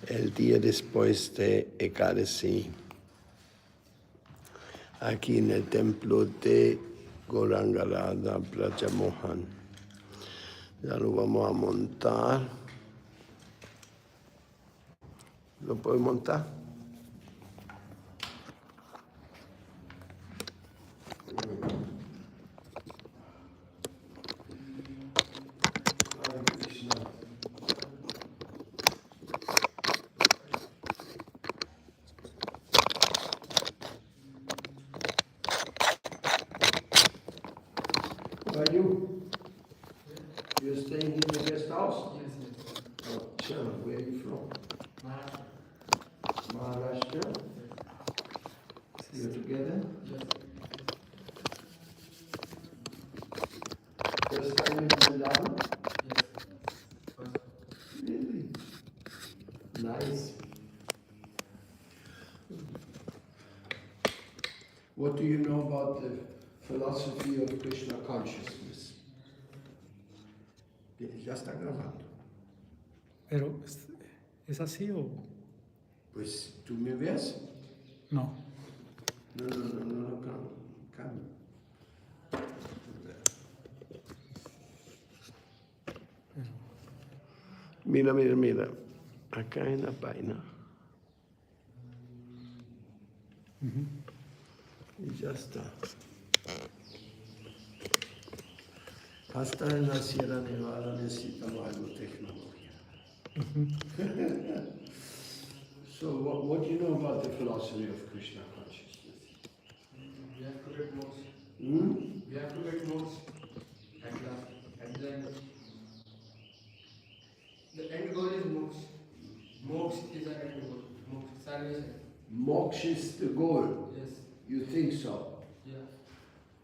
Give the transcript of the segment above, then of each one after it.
el día después de Ekadasi, aquí en el templo de Gorangarada Brajamohan. Ya lo vamos a montar. ¿Lo puedo montar? Are you? You're staying in the guest house? Yes, yes. Oh, sure. Where are you from? Maharashtra. Maharashtra? Yes. You're together? Yes. First time in Vrindavan? Yes. First. Really? Nice. What do you know about the philosophy of Krishna consciousness? Ya está grabando. Pero, ¿es así o...? Pues, ¿tú me ves? No. No, cambia. Mira. Acá en la página. Y ya está. Hasta en la Sierra Nevada necesitamos algo tecnología. So, what do you know about the philosophy of Krishna consciousness? We have to get modes. Hmm? We have to get modes at the end. The end goal is modes. Modes is an end goal. Modes, salvation. Moksha is the goal. Yes. You think so? Yeah.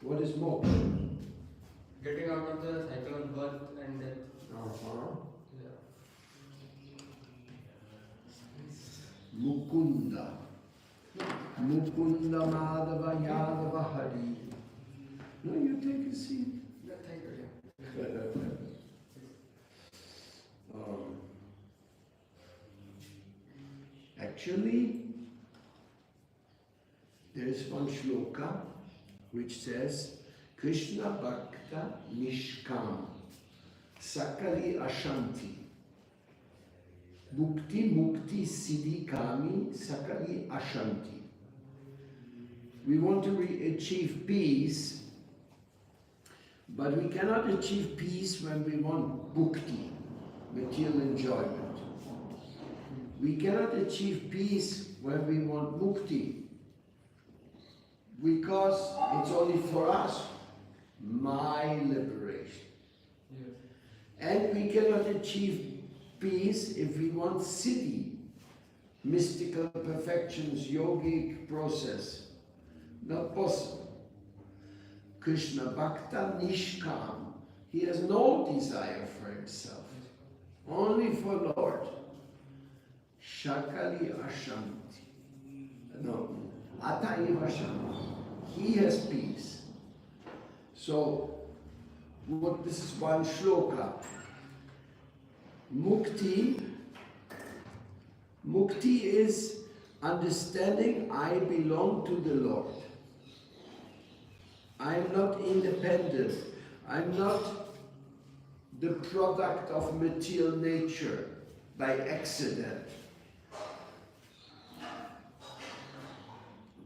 What is moksha? Getting out of the cycle of birth and death. Uh-huh. Yeah. Mukunda. Mukunda Madhava Yadava Hari. No, you take a seat. Yeah, thank you. Yeah. Actually, there is one shloka which says, Krishna Bhakta Nishkam Sakali Ashanti Mukti Siddhi Kami Sakali Ashanti. We want to achieve peace, but we cannot achieve peace when we want mukti, material enjoyment. We cannot achieve peace when we want mukti, because it's only for us, my liberation. Yes. And we cannot achieve peace if we want siddhi, mystical perfections, yogic process. Not possible. Krishna Bhakta Nishkam, he has no desire for himself, only for Lord. Shakali Ashanti. No, Ataiva Shanti. He has peace. So, this is one shloka. Mukti is understanding I belong to the Lord. I'm not independent. I'm not the product of material nature by accident.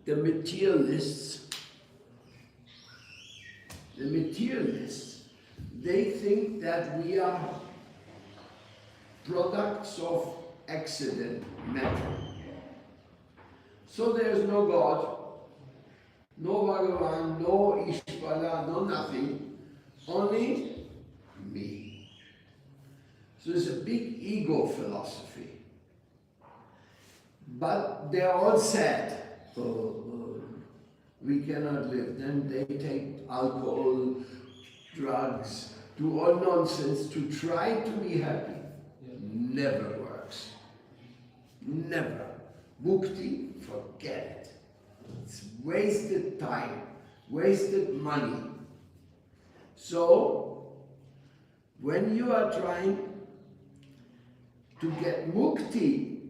The materialists, they think that we are products of accident, matter. So there is no God, no Bhagavan, no Ishvara, no nothing, only me. So it's a big ego philosophy. But they're all sad. We cannot live. Then they take alcohol, drugs, do all nonsense to try to be happy. Never works. Never. Mukti, forget it. It's wasted time, wasted money. So, when you are trying to get mukti,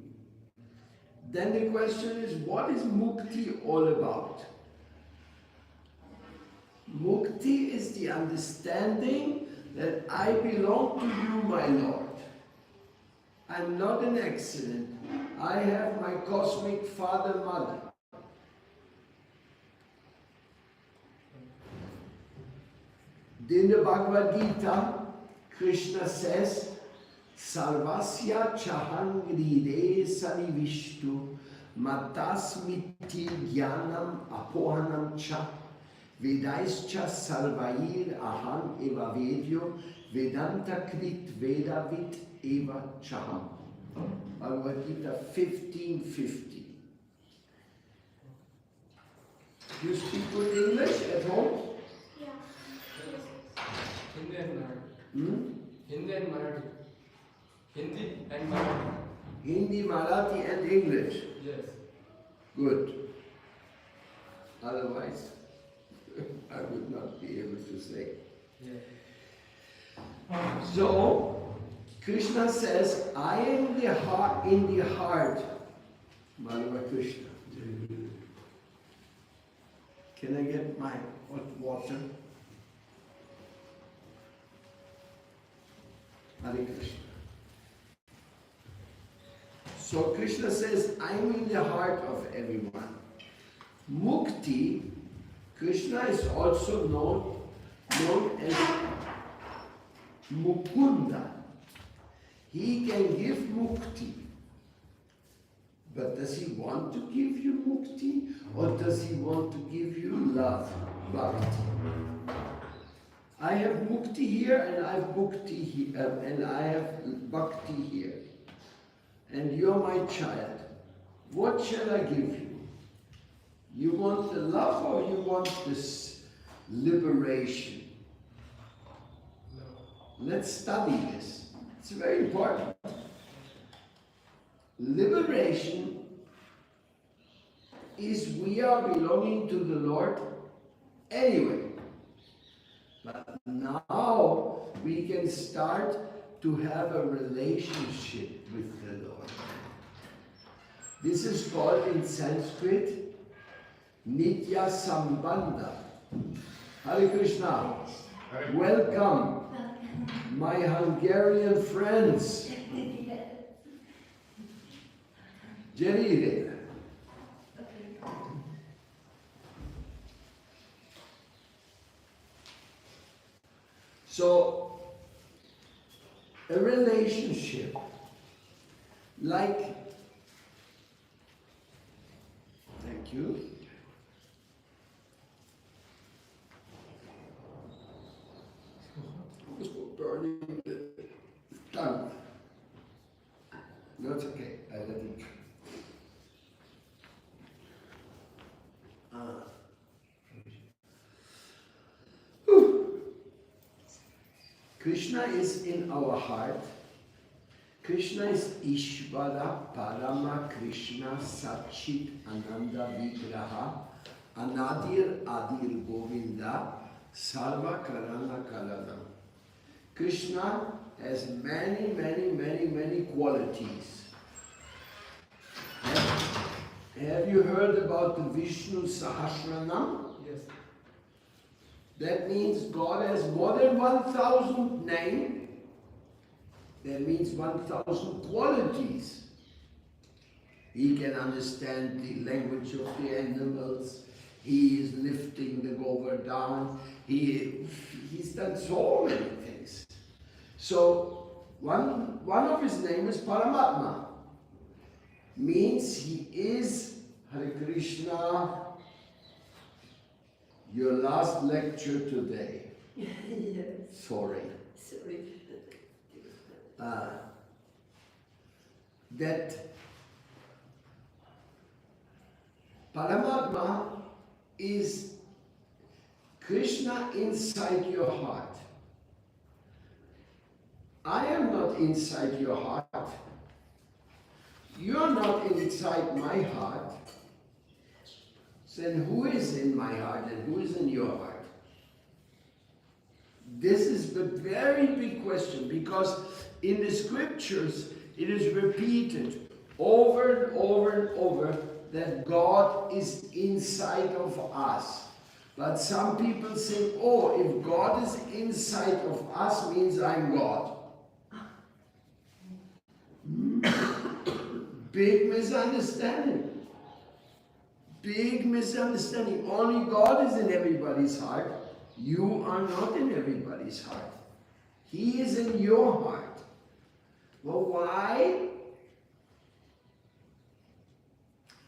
Then the question is, what is mukti all about? Mukti is the understanding that I belong to you, my Lord. I'm not an accident. I have my cosmic father, mother. In the Bhagavad Gita, Krishna says, Sarvasya chahangride sanivishtu matasmiti jnanam apohanam cha vedaischa sarvair aham eva vedyo vedanta krit vedavit eva chaham. Bhagavad Gita 15:50. You speak good English at home? Hindi and Marathi. Hindi and Marathi. Hindi and Marathi. Hindi, Marathi and English. Yes. Good. Otherwise, I would not be able to say. Yeah. So, Krishna says, I am the heart, in the heart, Madhava Krishna. Can I get my hot water? Hare Krishna. So Krishna says, I'm in the heart of everyone. Mukti, Krishna is also known as Mukunda. He can give mukti. But does he want to give you mukti? Or does he want to give you love, bhakti? I have mukti here and I have bhakti here, and I have bhakti here. And you're my child. What shall I give you? You want the love or you want this liberation? Let's study this. It's very important. Liberation is we are belonging to the Lord anyway. But now we can start to have a relationship with the Lord. This is called in Sanskrit Nitya Sambandha. Hare Krishna. Welcome, my Hungarian friends. Jerire. So, a relationship like, thank you. Burning the tongue. No, it's okay. I let it. Krishna is in our heart. Krishna is Ishvara Parama Krishna Satchit Ananda Vigraha Anadir Adir Govinda Sarva Karana Karanam. Krishna has many, many, many, many qualities. Have you heard about the Vishnu Sahasranam? Yes. That means God has more than 1,000 names. That means 1,000 qualities. He can understand the language of the animals. He is lifting the Govardhan. He's done so many things. So one of his names is Paramatma. Means he is, Hare Krishna, your last lecture today. Yes. Sorry. Sorry. That Paramatma is Krishna inside your heart. I am not inside your heart. You're not inside my heart. Then who is in my heart and who is in your heart? This is the very big question, because in the scriptures it is repeated over and over and over that God is inside of us. But some people say, oh, if God is inside of us, means I'm God. Big misunderstanding. Big misunderstanding. Only God is in everybody's heart. You are not in everybody's heart. He is in your heart. Well, why?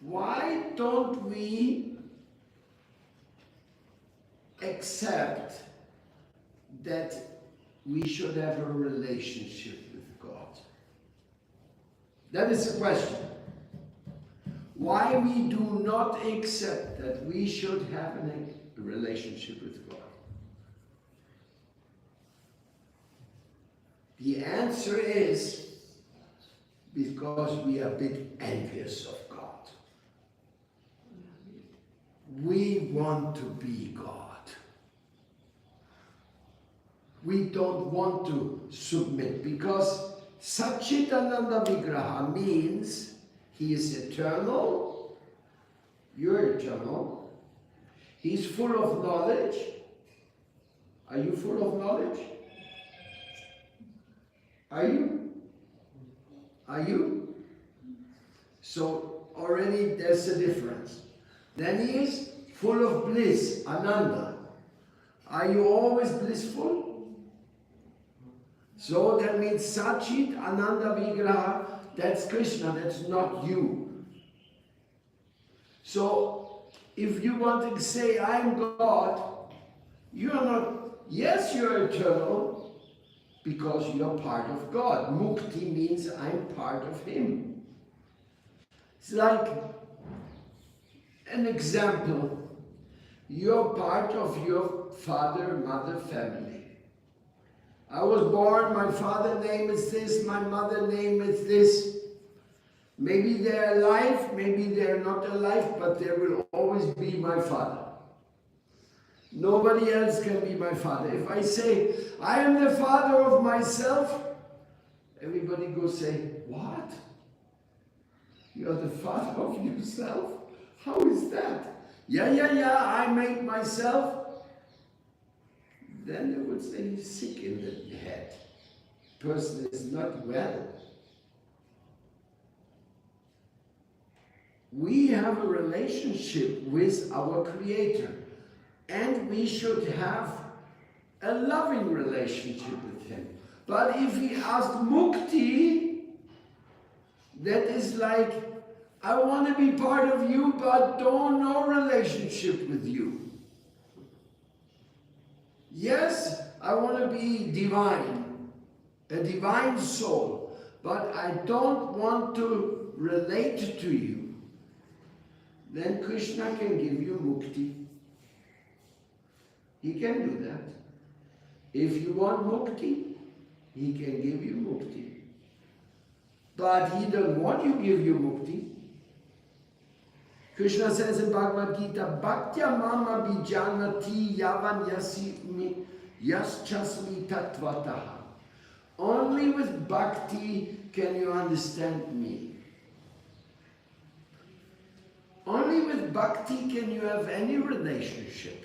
Why don't we accept that we should have a relationship with God? That is the question. Why we do not accept that we should have a relationship with God? The answer is because we are a bit envious of God. We want to be God. We don't want to submit because Satchitananda Vigraha means he is eternal, you're eternal, he's full of knowledge. Are you full of knowledge? Are you? Are you? So already there's a difference. Then he is full of bliss, Ananda. Are you always blissful? So that means Satchit Ananda Vigraha, that's Krishna, that's not you. So if you want to say, I'm God, you are not, yes, you're eternal, because you're part of God. Mukti means I'm part of Him. It's like an example. You're part of your father, mother, family. I was born, my father name is this, my mother name is this. Maybe they're alive, maybe they're not alive, but there will always be my father. Nobody else can be my father. If I say, I am the father of myself, everybody goes say, what? You're the father of yourself? How is that? Yeah, I made myself. Then they would say he's sick in the head. Person is not well. We have a relationship with our Creator. And we should have a loving relationship with Him. But if we ask mukti, that is like, I want to be part of you, but don't know relationship with you. Yes, I want to be divine, a divine soul, but I don't want to relate to you. Then Krishna can give you mukti. He can do that. If you want mukti, he can give you mukti. But he doesn't want to give you mukti. Krishna says in Bhagavad Gita, Bhaktya mama bijanati yavan yaschasmi tatvataha. Only with bhakti can you understand me. Only with bhakti can you have any relationship.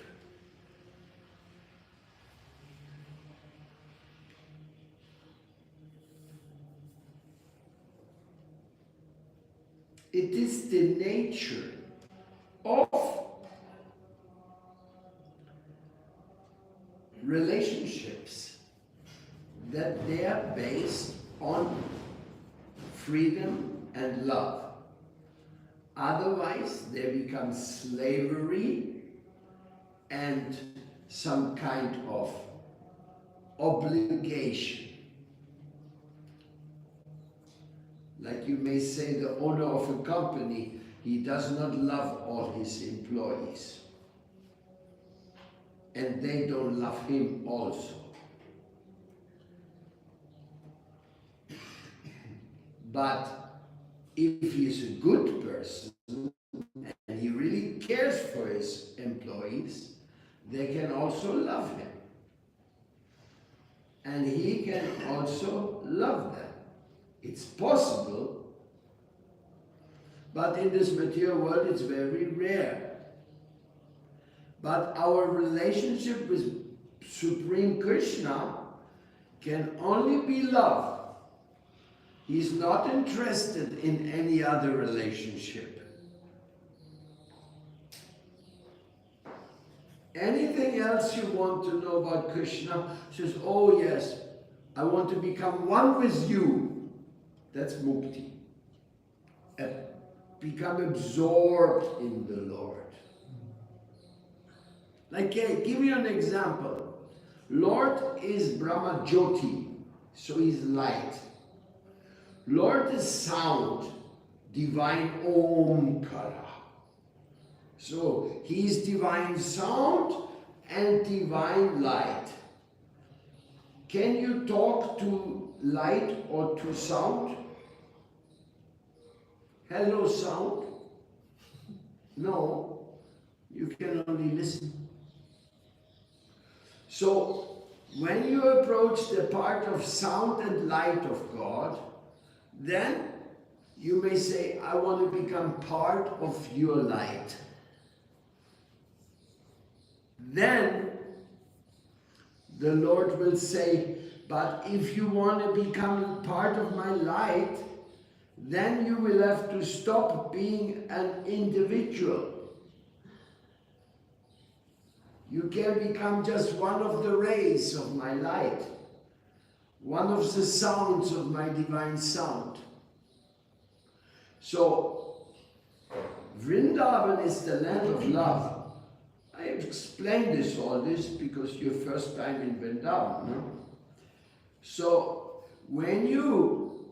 It is the nature of relationships that they are based on freedom and love. Otherwise, they become slavery and some kind of obligation. Like you may say, the owner of a company, he does not love all his employees. And they don't love him also. But if he is a good person, and he really cares for his employees, they can also love him. And he can also love them. It's possible But in this material world, it's very rare. But our relationship with Supreme Krishna can only be love. He's not interested in any other relationship. Anything else you want to know about Krishna, says, oh yes, I want to become one with you. That's mukti. Become absorbed in the Lord. Like, give you an example. Lord is Brahma Jyoti, so he's light. Lord is sound, divine Omkara. So he's divine sound and divine light. Can you talk to light or to sound? Hello, sound? No, you can only listen. So when you approach the part of sound and light of God, then you may say, I want to become part of your light. Then the Lord will say, but if you want to become part of my light, then you will have to stop being an individual. You can become just one of the rays of my light, one of the sounds of my divine sound. So, Vrindavan is the land of love. I have explained all this because you're first time in Vrindavan, no? So, when you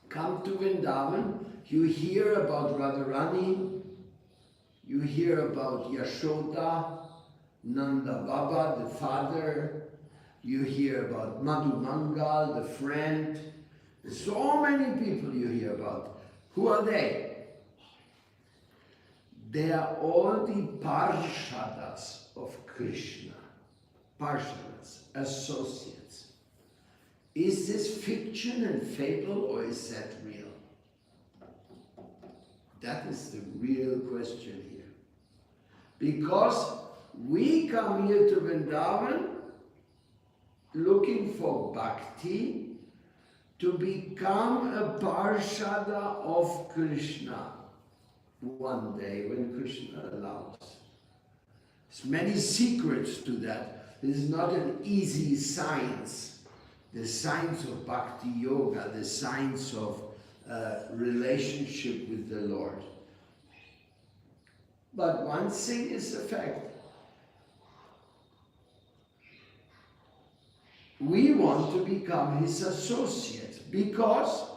come to Vrindavan, you hear about Radharani, you hear about Yashoda, Nanda Baba, the father, you hear about Madhu Mangal, the friend. So many people you hear about. Who are they? They are all the Parshadas of Krishna. Parshadas, associates. Is this fiction and fable or is that real? That is the real question here. Because we come here to Vrindavan looking for bhakti to become a Parshada of Krishna one day when Krishna allows. There's many secrets to that. This is not an easy science. The science of bhakti yoga, the science of relationship with the Lord. But one thing is a fact. We want to become his associate because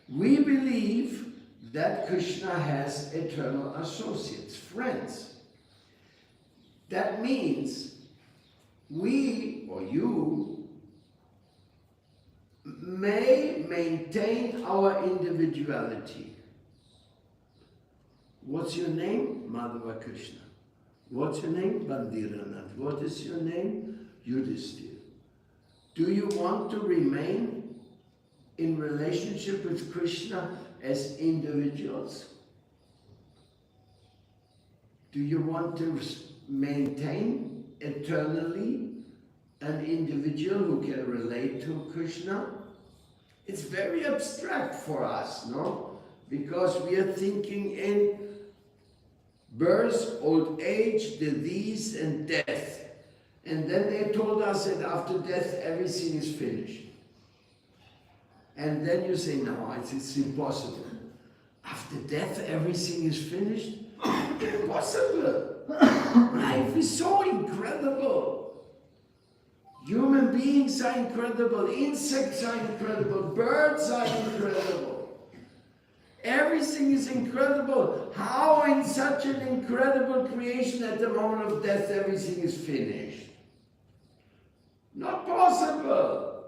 we believe that Krishna has eternal associates, friends. That means we, or you, may maintain our individuality. What's your name? Madhava Krishna. What's your name? Bandiranath. What is your name? Yudhishthira. Do you want to remain in relationship with Krishna as individuals? Do you want to maintain eternally an individual who can relate to Krishna? It's very abstract for us, no? Because we are thinking in birth, old age, disease, and death. And then they told us that after death everything is finished. And then you say, no, it's impossible. After death everything is finished? Impossible. Life is so incredible. Human beings are incredible. Insects are incredible. Birds are incredible. Everything is incredible. How in such an incredible creation at the moment of death everything is finished? Not possible.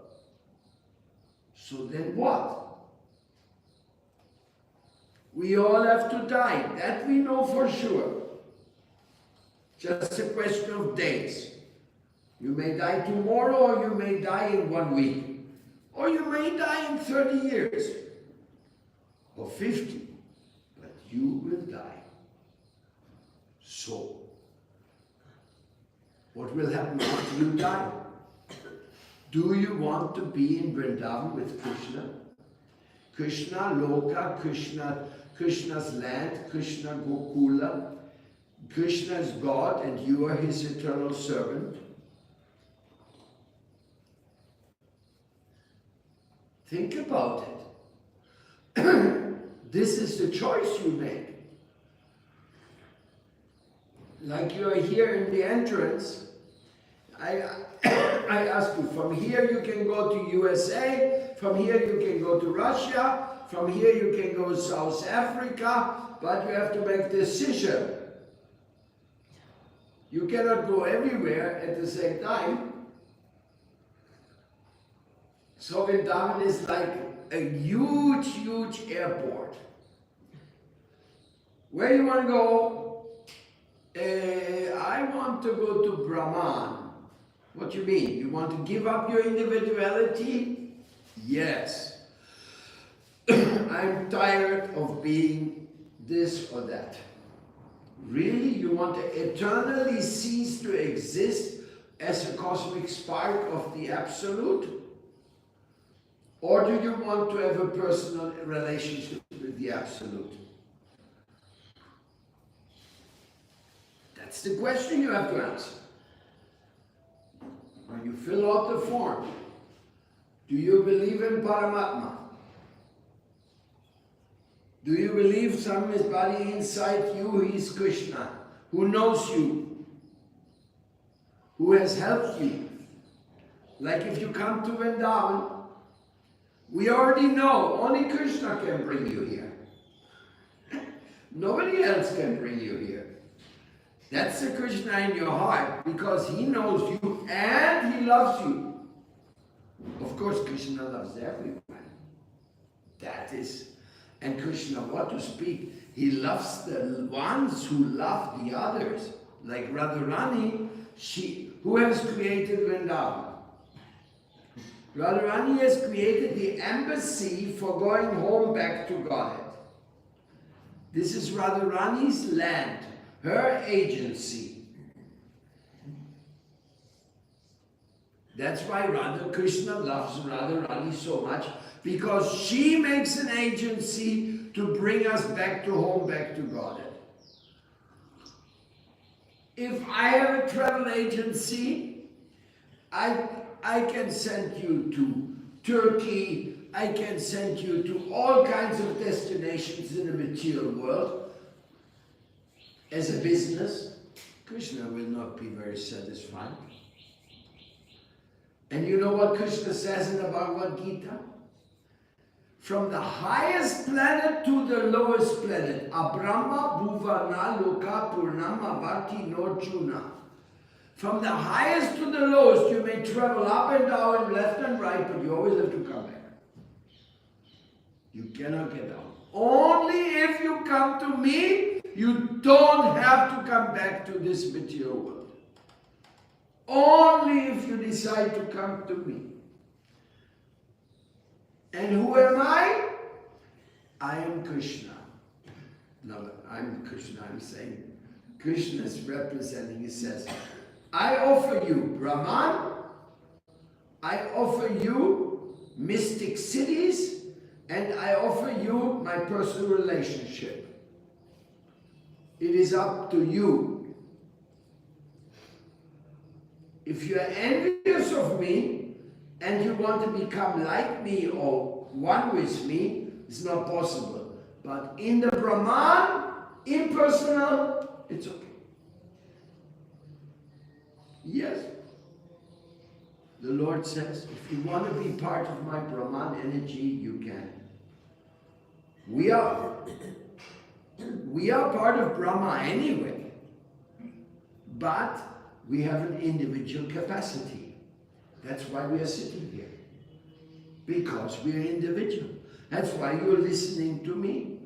So then what? We all have to die. That we know for sure. Just a question of days. You may die tomorrow or you may die in 1 week. Or you may die in 30 years. Or 50. But you will die. So, what will happen after you die? Do you want to be in Vrindavan with Krishna? Krishna Loka, Krishna's land, Krishna Gokula. Krishna is God and you are his eternal servant. Think about it. This is the choice you make. Like you are here in the entrance, I ask you, from here you can go to USA, from here you can go to Russia, from here you can go to South Africa, but you have to make a decision. You cannot go everywhere at the same time. So Vrindavan is like a huge, huge airport. Where you want to go? I want to go to Brahman. What do you mean? You want to give up your individuality? Yes. I'm tired of being this or that. Really? You want to eternally cease to exist as a cosmic spark of the Absolute? Or do you want to have a personal relationship with the Absolute? That's the question you have to answer. When you fill out the form, do you believe in Paramatma? Do you believe somebody inside you who is Krishna, who knows you, who has helped you? Like if you come to Vrindavan, we already know only Krishna can bring you here. Nobody else can bring you here. That's the Krishna in your heart because he knows you and he loves you. Of course, Krishna loves everyone. That is, and Krishna, what to speak, he loves the ones who love the others. Like Radharani, who has created Vrindavan? Radharani has created the embassy for going home back to Godhead. This is Radharani's land, her agency. That's why Krishna loves Radharani so much, because she makes an agency to bring us back to home, back to Godhead. If I have a travel agency, I can send you to Turkey, I can send you to all kinds of destinations in the material world. As a business, Krishna will not be very satisfied. And you know what Krishna says in the Bhagavad Gita? From the highest planet to the lowest planet, Abrahma Bhuvana Loka Purnama Vati Norjuna. From the highest to the lowest, you may travel up and down, left and right, but you always have to come back. You cannot get down. Only if you come to me, you don't have to come back to this material world. Only if you decide to come to me. And who am I? I am Krishna. No, I'm Krishna, I'm saying Krishna is representing, he says, I offer you Brahman, I offer you mystic cities, and I offer you my personal relationship. It is up to you. If you are envious of me and you want to become like me or one with me, it's not possible. But in the Brahman, impersonal, it's okay. Yes. The Lord says, if you want to be part of my Brahman energy, you can. We are part of Brahma anyway. But we have an individual capacity. That's why we are sitting here. Because we are individual. That's why you're listening to me.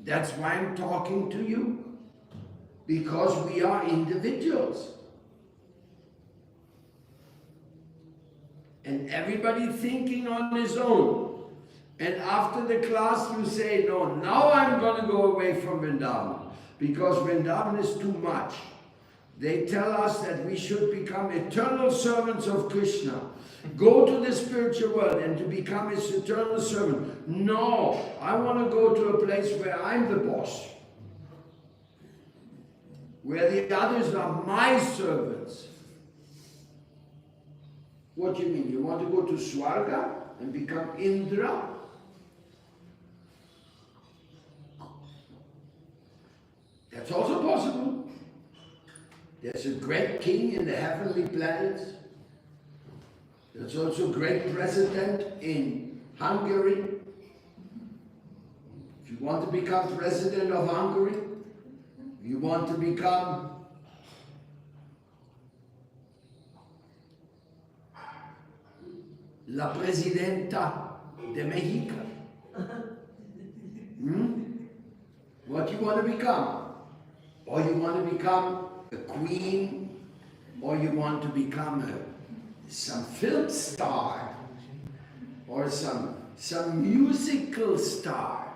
That's why I'm talking to you. Because we are individuals. And everybody thinking on his own. And after the class you say, no, now I'm going to go away from Vrindavan, because Vrindavan is too much. They tell us that we should become eternal servants of Krishna. Go to the spiritual world and to become his eternal servant. No, I want to go to a place where I'm the boss. Where the others are my servants. What do you mean? You want to go to Swarga and become Indra? That's also possible. There's a great king in the heavenly planets. There's also a great president in Hungary. If you want to become president of Hungary, if you want to become la presidenta de Mexico, what do you want to become? Or you want to become a queen, or you want to become some film star, or some musical star.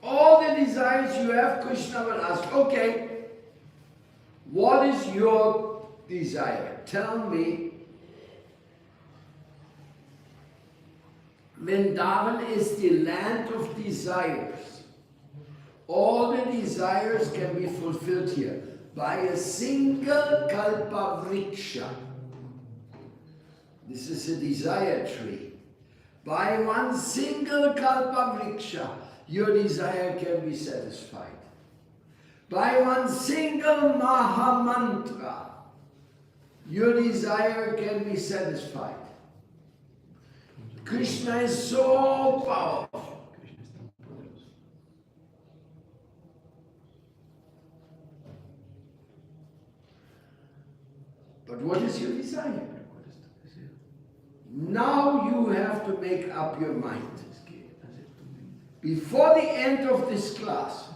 All the desires you have, Krishna will ask, okay, what is your desire? Tell me. Vrindavan is the land of desires. All the desires can be fulfilled here by a single kalpa vriksha. This is a desire tree. By one single kalpa vriksha, your desire can be satisfied. By one single mahamantra, your desire can be satisfied. Krishna is so powerful. But what is your desire? Now you have to make up your mind. Before the end of this class.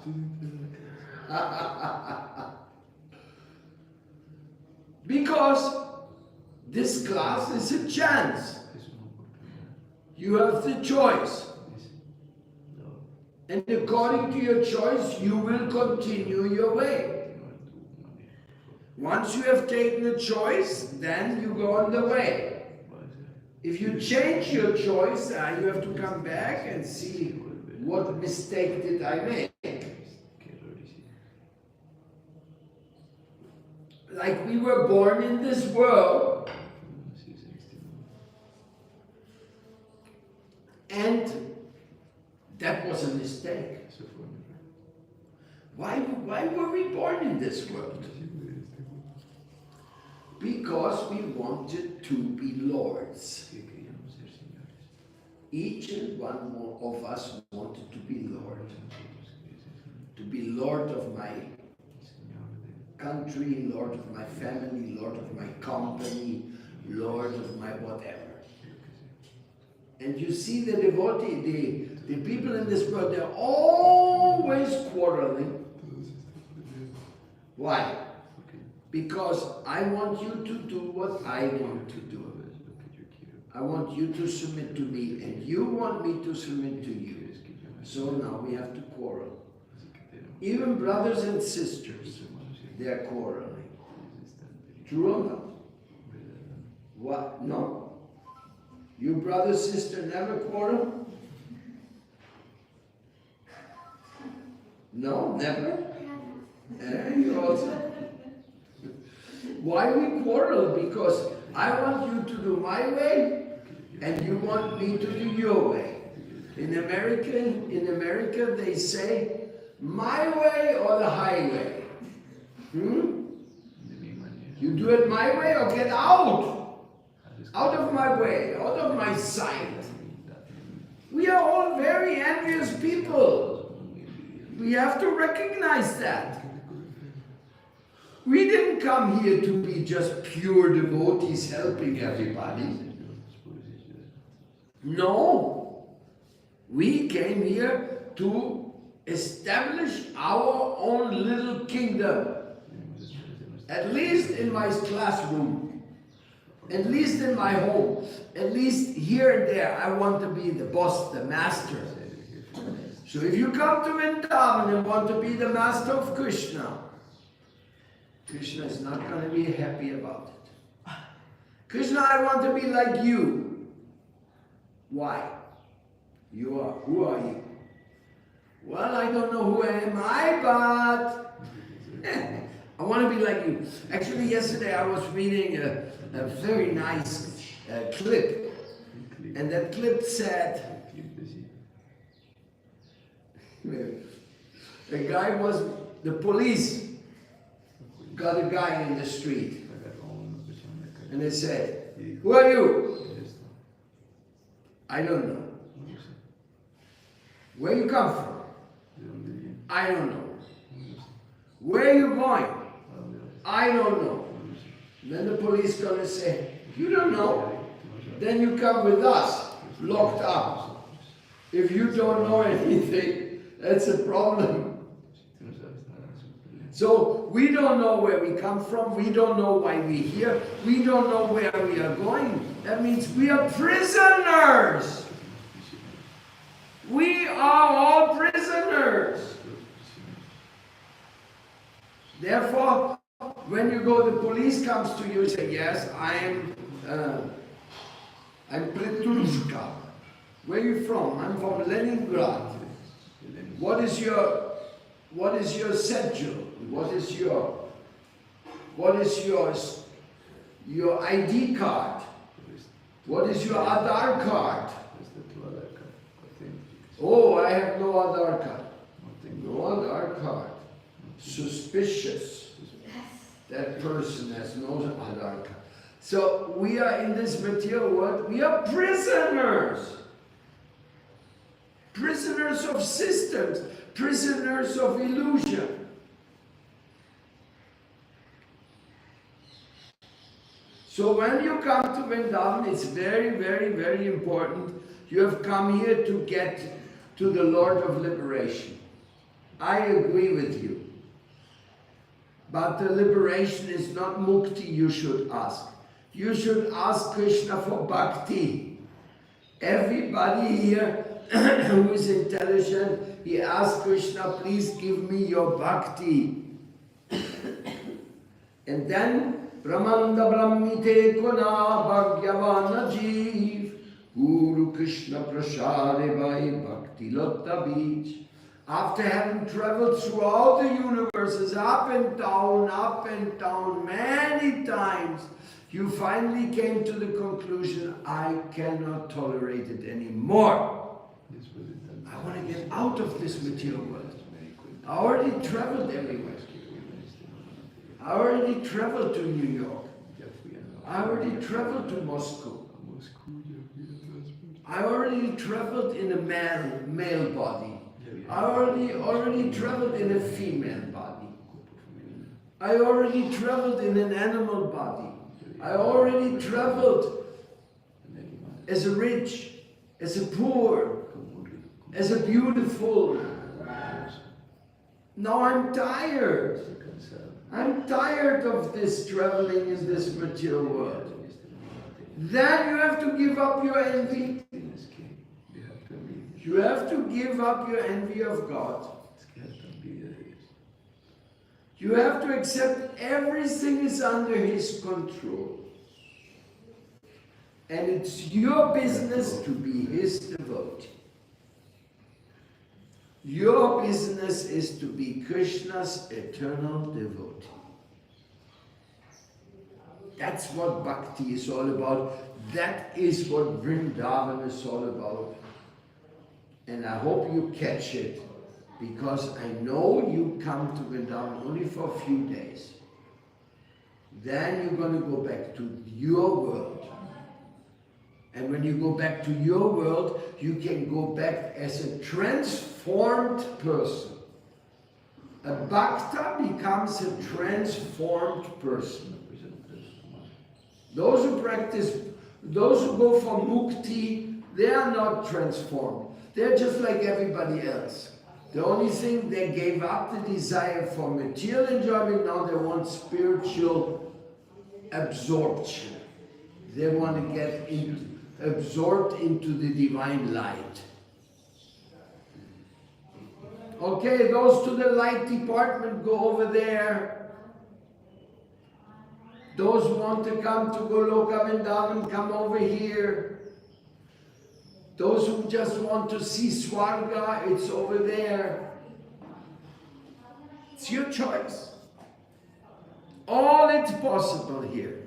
Because this class is a chance. You have the choice. And according to your choice, you will continue your way. Once you have taken a choice, then you go on the way. If you change your choice, you have to come back and see what mistake did I make. Like we were born in this world, and that was a mistake. Why were we born in this world? Because we wanted to be lords. Each and one of us wanted to be Lord. To be Lord of my country, Lord of my family, Lord of my company, Lord of my whatever. And you see the devotee, the people in this world, they're always quarreling. Why? Because I want you to do what I want to do. I want you to submit to me, and you want me to submit to you. So now we have to quarrel. Even brothers and sisters, they are quarreling. True or not? What? No? You brother, sister never quarrel? No, never? You also? Why we quarrel? Because I want you to do my way, and you want me to do your way. In America, they say, my way or the highway. You do it my way or get out. Out of my way, out of my sight. We are all very envious people. We have to recognize that. We didn't come here to be just pure devotees helping everybody. No. We came here to establish our own little kingdom. At least in my classroom. At least in my home, at least here and there, I want to be the boss, the master. So if you come to Vrindavan and want to be the master of Krishna, Krishna is not going to be happy about it. Krishna, I want to be like you. Why? You are. Who are you? Well, I don't know who am I, but I want to be like you. Actually, yesterday I was reading a very nice clip. And that clip said, a guy was, the police got a guy in the street. And they said, who are you? I don't know. Where you come from? I don't know. Where are you going? I don't know. Then the police gonna say, you don't know? Then you come with us, locked up. If you don't know anything, that's a problem. So we don't know where we come from, we don't know why we're here, we don't know where we are going. That means we are prisoners. We are all prisoners. Therefore, when you go, the police comes to you and say, yes, I'm Petrushka. Where are you from? I'm from Leningrad. What is your schedule? What is your ID card? What is your Aadhaar card? Oh, I have no Aadhaar card. No Aadhaar card. Suspicious. That person has no Aadhaar card. So we are in this material world, we are prisoners. Prisoners of systems, prisoners of illusion. So when you come to Vrindavan, it's very, very, very important. You have come here to get to the Lord of Liberation. I agree with you. But the liberation is not mukti you should ask. You should ask Krishna for bhakti. Everybody here who is intelligent, he asks Krishna, please give me your bhakti. And then, Brahmanda Brahmite Kuna Bhagyavana Jeev Guru Krishna Prasade Bhai Bhakti Lotta Beach. After having traveled through all the universes, up and down, many times, you finally came to the conclusion, I cannot tolerate it anymore. I want to get out of this material world. I already traveled everywhere. I already traveled to New York. I already traveled to Moscow. I already traveled in a male body. I already traveled in a female body. I already traveled in an animal body. I already traveled as a rich, as a poor, as a beautiful. Now I'm tired. I'm tired of this traveling in this material world. Then you have to give up your envy. You have to give up your envy of God. You have to accept everything is under His control. And it's your business to be His devotee. Your business is to be Krishna's eternal devotee. That's what bhakti is all about. That is what Vrindavan is all about. And I hope you catch it, because I know you come to Vrindavan only for a few days. Then you're going to go back to your world. And when you go back to your world, you can go back as a transformed person. A bhakta becomes a transformed person. Those who practice, those who go for mukti, they are not transformed. They're just like everybody else. The only thing, they gave up the desire for material enjoyment, now they want spiritual absorption. They want to get absorbed into the divine light. Okay, those to the light department, go over there. Those who want to come to Goloka Vrindavan, come over here. Those who just want to see Swarga, it's over there. It's your choice. All it's possible here.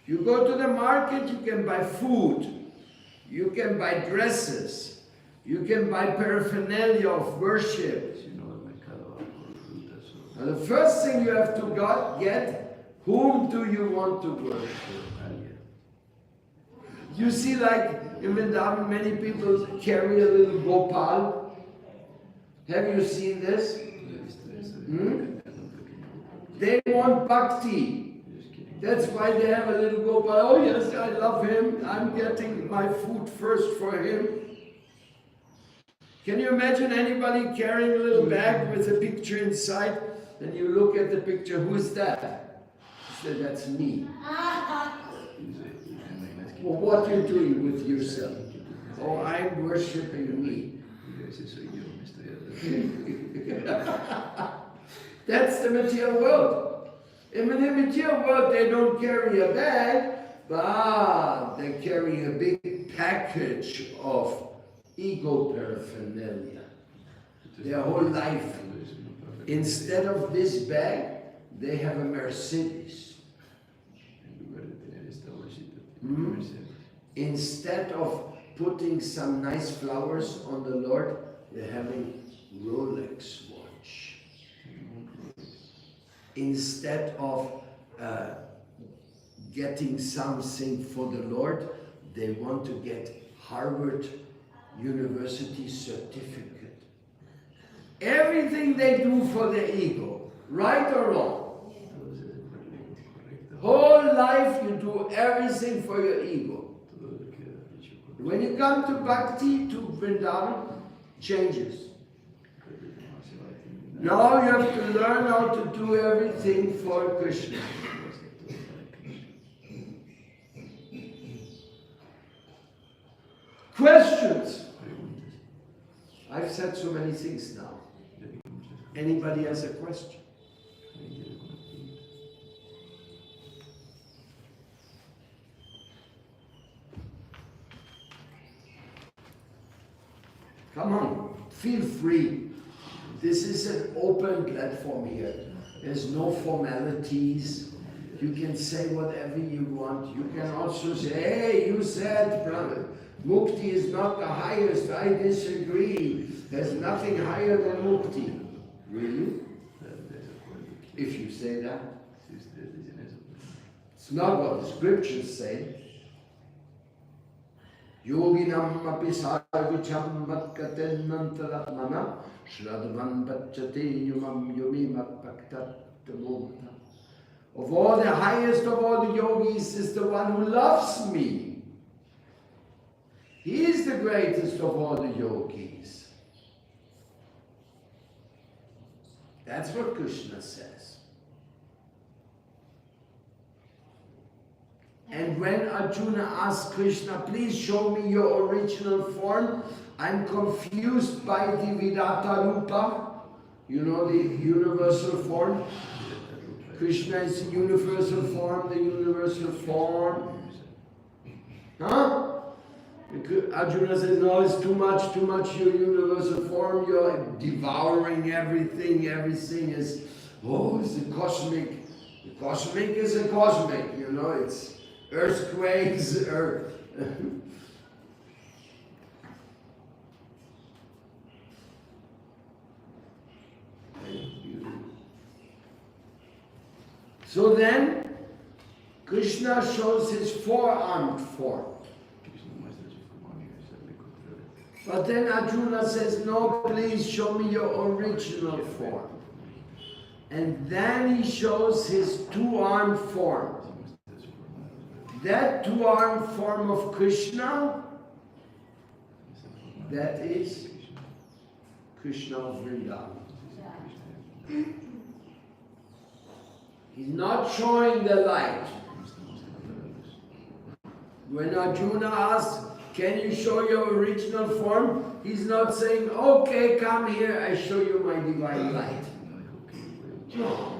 You go to the market, you can buy food. You can buy dresses. You can buy paraphernalia of worship. Now the first thing you have to get, whom do you want to worship? You see, like in Vrindavan, many people carry a little Gopal. Have you seen this? They want bhakti. That's why they have a little Gopal. Oh yes, I love him. I'm getting my food first for him. Can you imagine anybody carrying a little bag with a picture inside? Then you look at the picture, who's that? You say, that's me. Well, what are you doing with yourself? Oh, I'm worshipping me. That's the material world. In the material world, they don't carry a bag, but they carry a big package of ego paraphernalia. Their whole life. Instead of this bag, they have a Mercedes. Instead of putting some nice flowers on the Lord, they're having Rolex watch. Instead of getting something for the Lord, they want to get Harvard University certificate. Everything they do for their ego, right or wrong. Whole life you do everything for your ego. When you come to Bhakti, to Vrindavan, changes. Now you have to learn how to do everything for Krishna. Questions? I've said so many things now. Anybody has a question? Come on, feel free. This is an open platform here. There's no formalities. You can say whatever you want. You can also say, hey, you said, brother, mukti is not the highest. I disagree. There's nothing higher than mukti. Really? If you say that. It's not what the scriptures say. Yoginam api sarvicham matkaten nantaratmana shradvan bachate yumam yumimat bhaktat tamomata. Of all the highest of all the yogis is the one who loves me. He is the greatest of all the yogis. That's what Krishna says. And when Arjuna asked Krishna, please show me your original form, I'm confused by the Vidata Rupa, you know, the universal form. Krishna is the universal form, the universal form. Huh? Arjuna says, no, it's too much, your universal form, you're devouring everything, everything is, oh, it's a cosmic. The cosmic is a cosmic, you know, it's earthquakes, earth. So then, Krishna shows his four-armed form. But then Arjuna says, no, please show me your original form. And then he shows his two-armed form. That two-armed form of Krishna, that is Krishna of Vrindavan. He's not showing the light. When Arjuna asked, can you show your original form? He's not saying, okay, come here, I show you my divine light. No.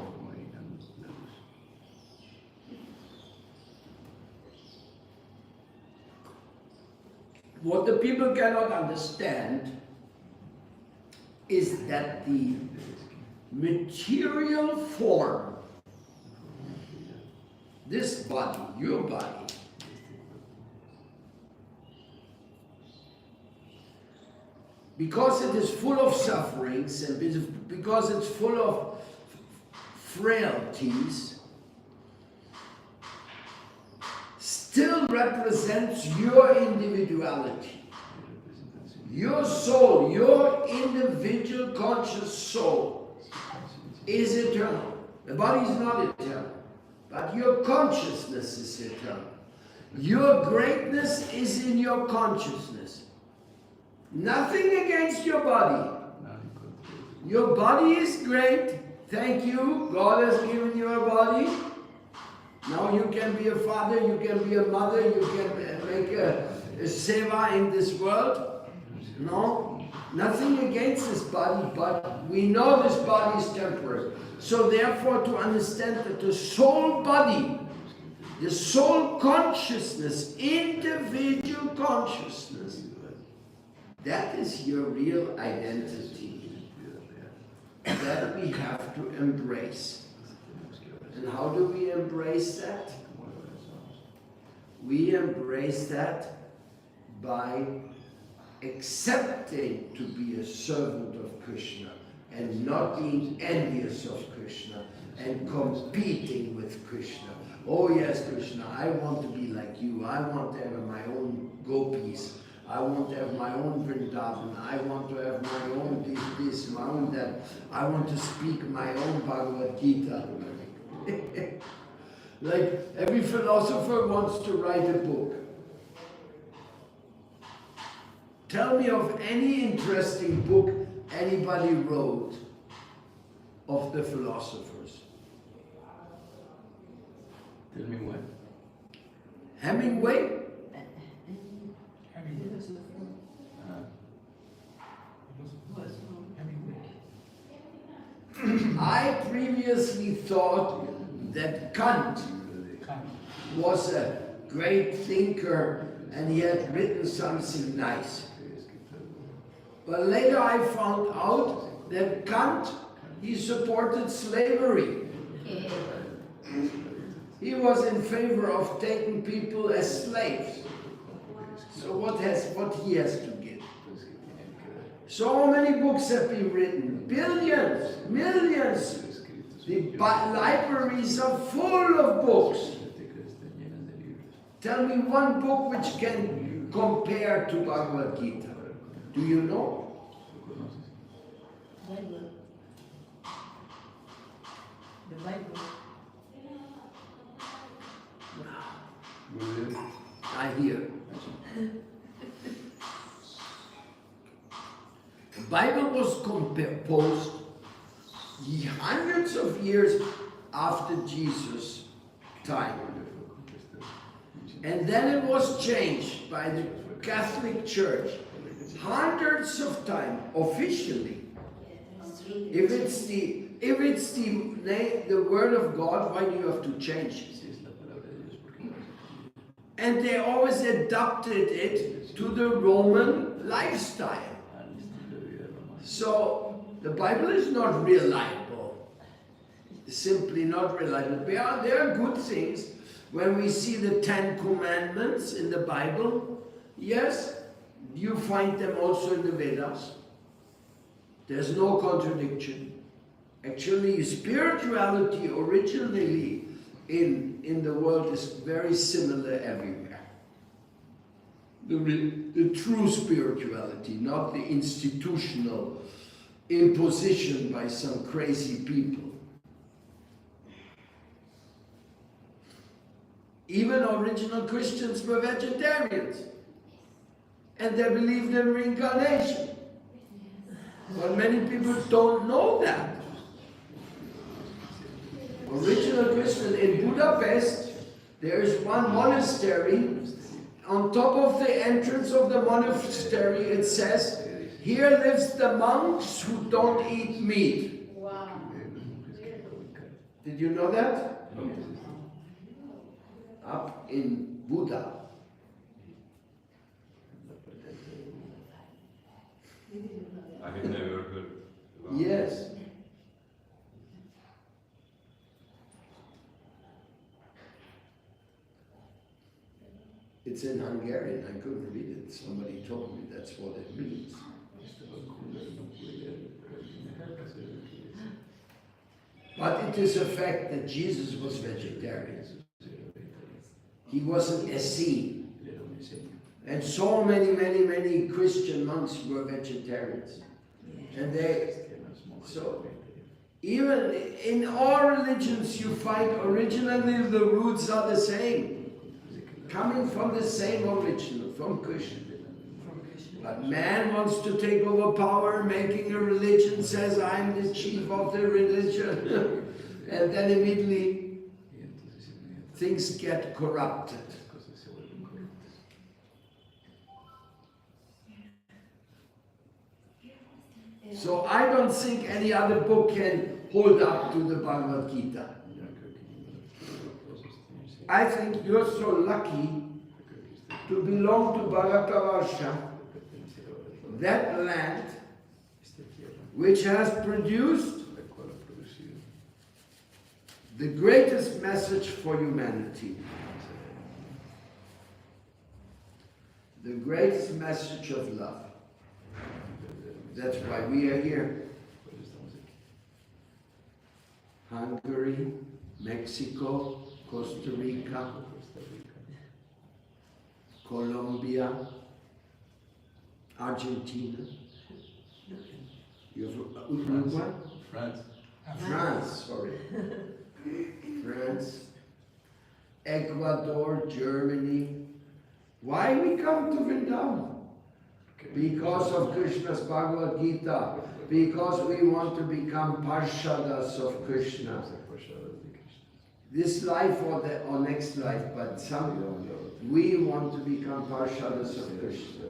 What the people cannot understand is that the material form, this body, your body, because it is full of sufferings and because it's full of frailties, still represents your individuality. Your soul, your individual conscious soul is eternal. The body is not eternal, but your consciousness is eternal. Your greatness is in your consciousness. Nothing against your body. Your body is great. Thank you. God has given you a body. Now you can be a father, you can be a mother, you can make a seva in this world. No, nothing against this body, but we know this body is temporary. So therefore, to understand that the soul body, the soul consciousness, individual consciousness, that is your real identity that we have to embrace. And how do we embrace that? We embrace that by accepting to be a servant of Krishna and not being envious of Krishna and competing with Krishna. Oh yes, Krishna, I want to be like you. I want to have my own gopis. I want to have my own Vrindavan. I want to have my own this, my own that. I want to speak my own Bhagavad Gita. Like every philosopher wants to write a book. Tell me of any interesting book anybody wrote of the philosophers. Tell me what? Hemingway? I previously thought that Kant was a great thinker and he had written something nice. But later I found out that Kant, he supported slavery. He was in favor of taking people as slaves. So what he has to give? So many books have been written, billions, millions. The libraries are full of books. Tell me one book which can compare to Bhagavad Gita. Do you know? Bible. The Bible. I hear. The Bible was composed hundreds of years after Jesus' time. And then it was changed by the Catholic Church hundreds of times officially. If it's the word of God, why do you have to change it? And they always adapted it to the Roman lifestyle. So the Bible is not reliable. Simply not reliable. There are good things. When we see the 10 Commandments in the Bible, yes, you find them also in the Vedas. There's no contradiction. Actually, spirituality originally in the world is very similar everywhere. The true spirituality, not the institutional imposition by some crazy people. Even original Christians were vegetarians, and they believed in reincarnation. But many people don't know that. Original Christian in Budapest, there is one monastery on top of the entrance of the monastery, it says, here lives the monks who don't eat meat. Wow. Did you know that? Up in Buddha. I have never heard about Yes. It's in Hungarian. I couldn't read it. Somebody told me that's what it means. But it is a fact that Jesus was vegetarian. He was an Essene. And so many Christian monks were vegetarians. And so even in all religions you find originally the roots are the same. Coming from the same origin, from Krishna. But man wants to take over power, making a religion, says I'm the chief of the religion. And then immediately things get corrupted. So I don't think any other book can hold up to the Bhagavad Gita. I think you're so lucky to belong to Bharatavarsha, that land which has produced the greatest message for humanity. The greatest message of love. That's why we are here. Hungary, Mexico, Costa Rica, Colombia, Argentina. You have Uruguay? France. France, sorry. France, Ecuador, Germany. Why we come to Vrindavan? Because of Krishna's Bhagavad Gita. Because we want to become Parshadas of Krishna. This life or next life, but we want to become Parshadas of Krishna.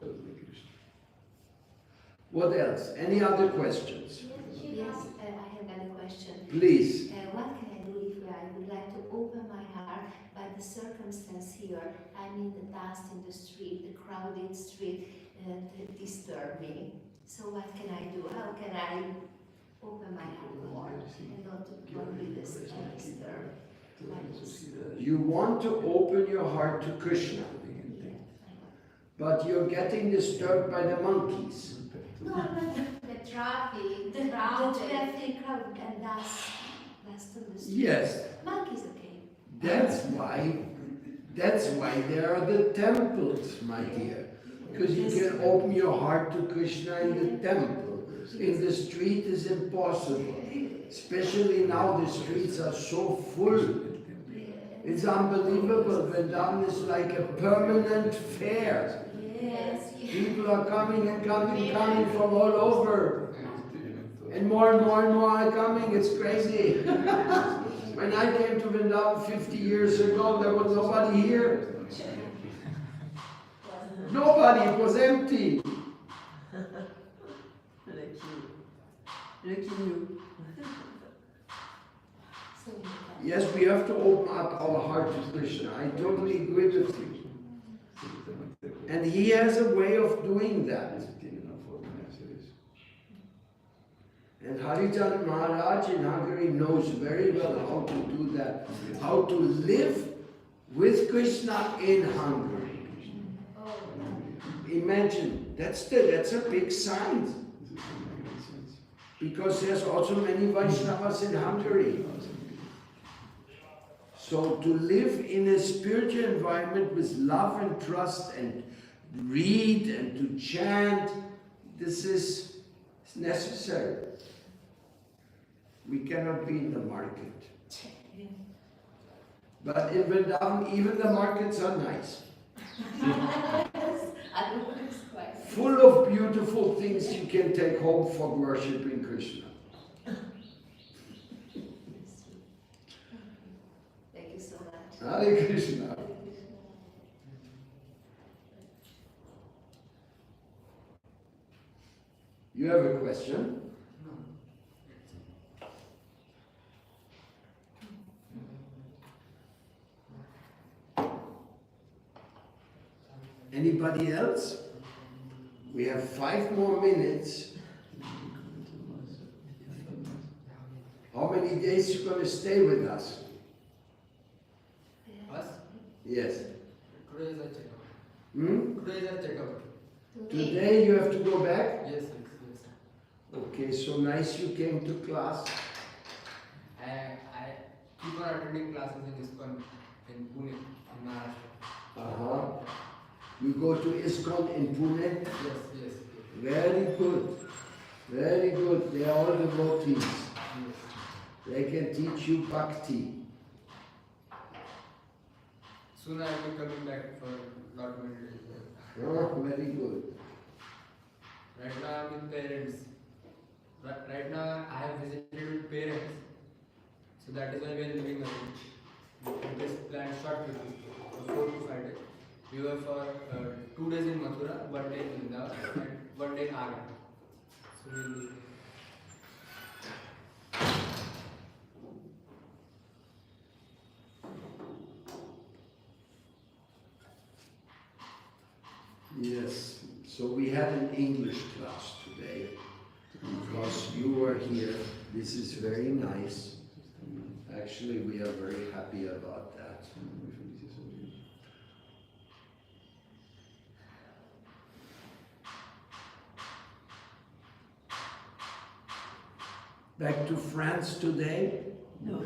What else? Any other questions? Yes, I have another question. Please. What can I do if I would like to open my heart, but the circumstance here, I mean the dust in the street, the crowded street, disturb me. So what can I do? How can I open my heart more and not be disturbed? You want to open your heart to Krishna, but you're getting disturbed by the monkeys. No, the traffic, the crowd, and dust on the street. Yes. Monkeys, okay. That's why there are the temples, my dear. Because you can open your heart to Krishna in the temple. In the street is impossible. Especially now the streets are so full. It's unbelievable. Vrindavan is like a permanent fair. Yes. People are coming and coming from all over. And more are coming. It's crazy. When I came to Vrindavan 50 years ago, there was nobody here. Nobody, it was empty. Lucky you. Yes, we have to open up our heart to Krishna. I totally agree with you. And he has a way of doing that. And Harijan Maharaj in Hungary knows very well how to do that. How to live with Krishna in Hungary. Imagine, that's a big sign. Because there's also many Vaishnavas in Hungary. So to live in a spiritual environment with love and trust and read and to chant, this is necessary. We cannot be in the market. But in Vrindavan, even the markets are nice. Full of beautiful things you can take home for worshipping Krishna. Thank you so much. Hare Krishna. You have a question? Anybody else? We have 5 more minutes. How many days you going to stay with us? Us? Yes. Today is a checkup. Hmm? Today is a checkup. Today you have to go back? Yes, yes, yes. Okay, so nice you came to class. I keep on attending classes in ISKCON in Pune, in Maharashtra. Uh-huh. You go to ISKCON in Pune? Yes, yes. Very good. Very good. They are all devotees. Yes. They can teach you bhakti. Soon I will be coming back for not many days. Oh, very good. Right now I'm with parents. Right now I have visited with parents. So that is why we are living alone. We just planned short trip for 4 to 5 days. We were for 2 days in Mathura, 1 day in Vrindavan and 1 day in Agra. So we will Yes. So we had an English class today because you were here. This is very nice. Actually, we are very happy about that. Back to France today? No,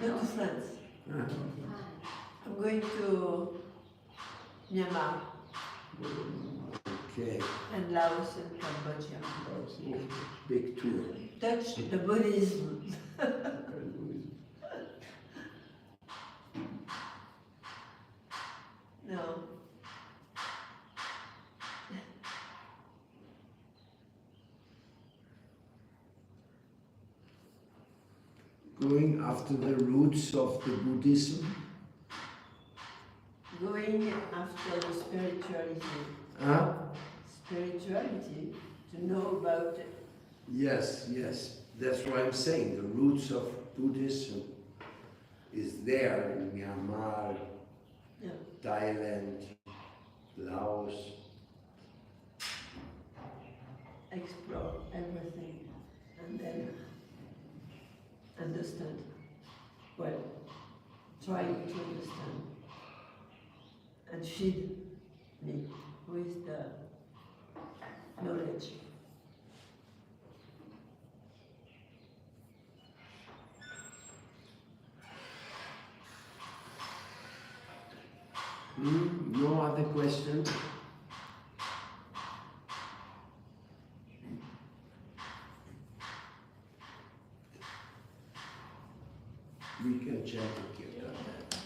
not to France. Uh, I'm going to Myanmar Okay. and Laos and Cambodia. Big tour. Touch the Buddhism. No. Going after the roots of the Buddhism. Going after the spirituality. Huh? Spirituality, to know about it. Yes, yes. That's what I'm saying. The roots of Buddhism is there in Myanmar, Yeah. Thailand, Laos. Explore everything and then understand. Well, trying to understand and feed me with the knowledge. No other questions? We can check if you've done that.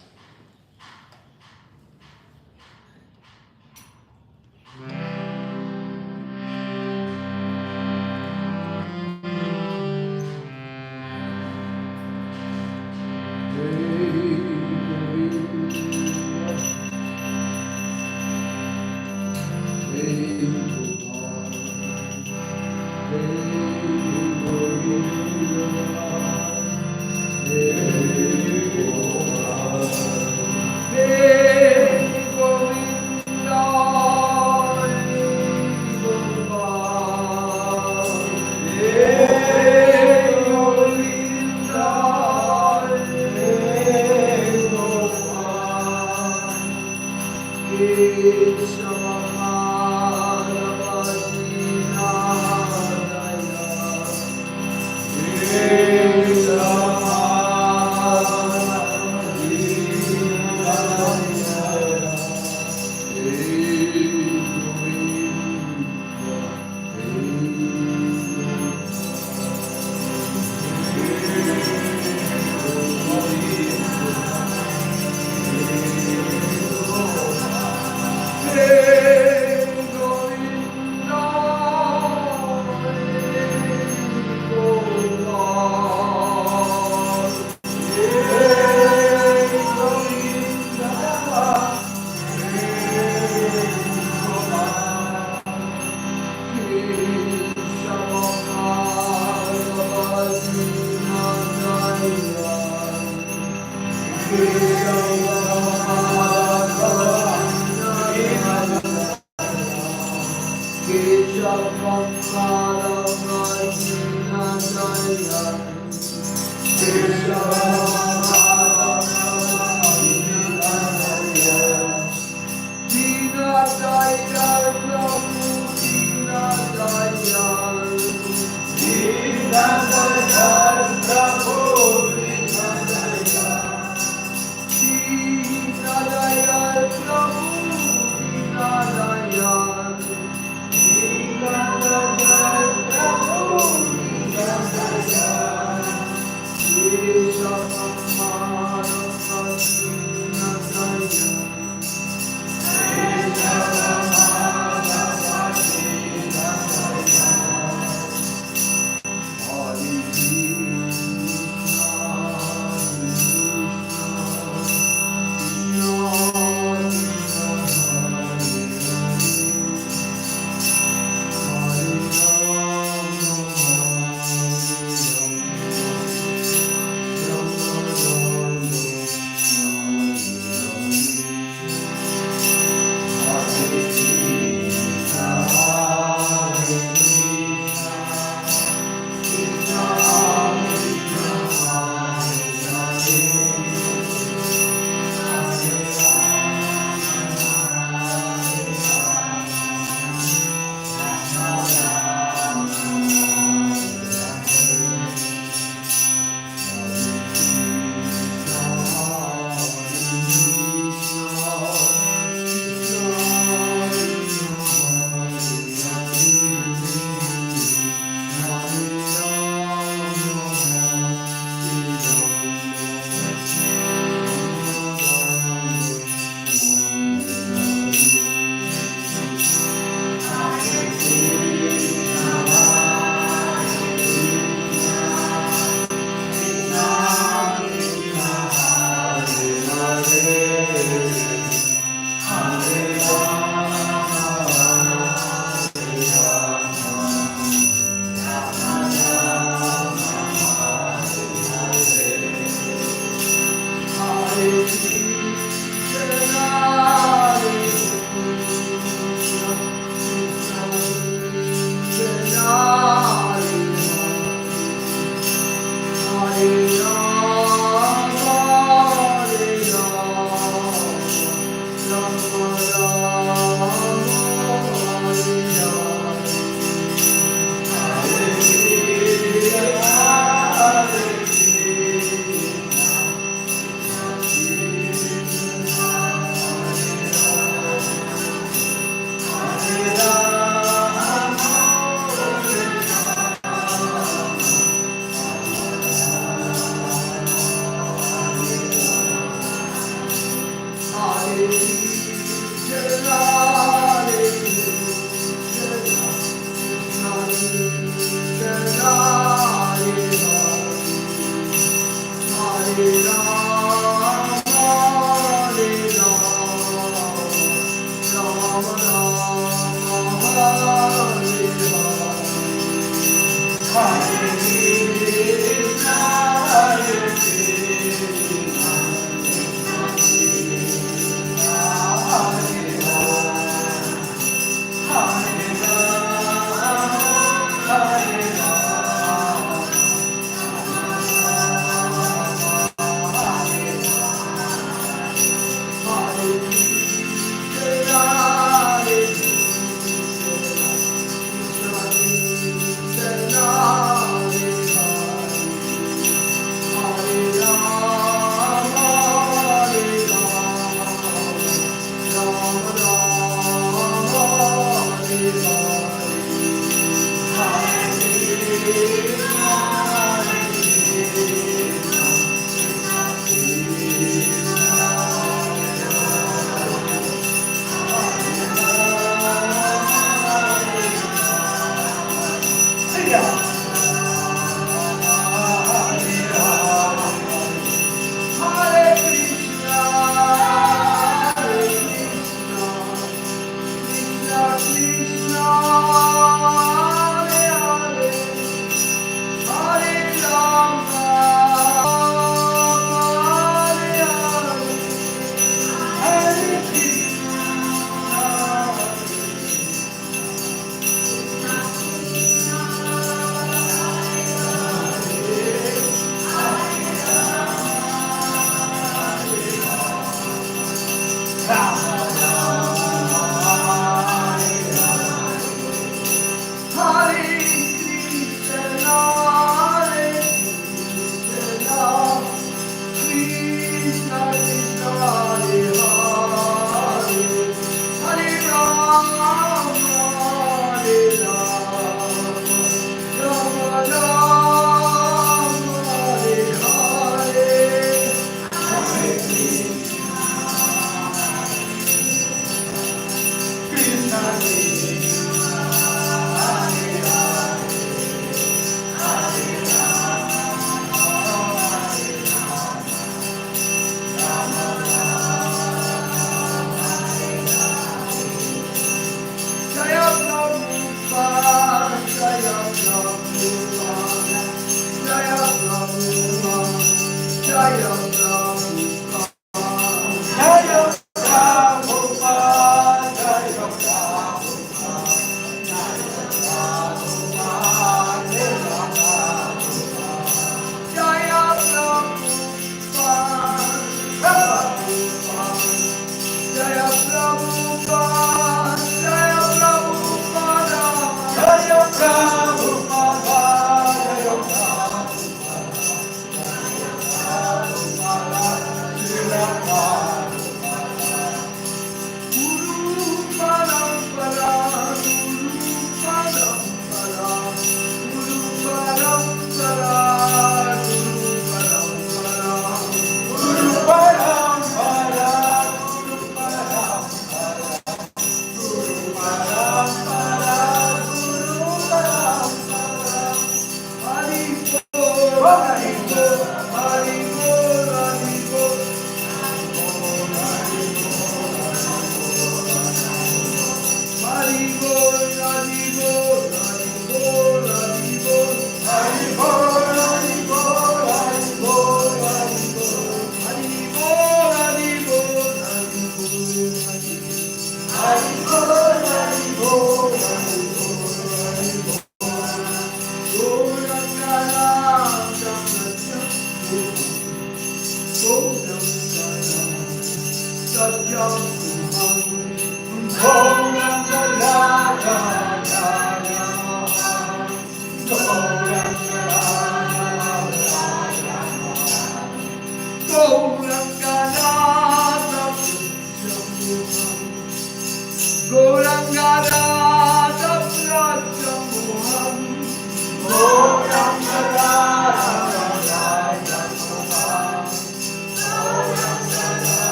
It's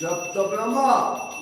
Shapta Brahma.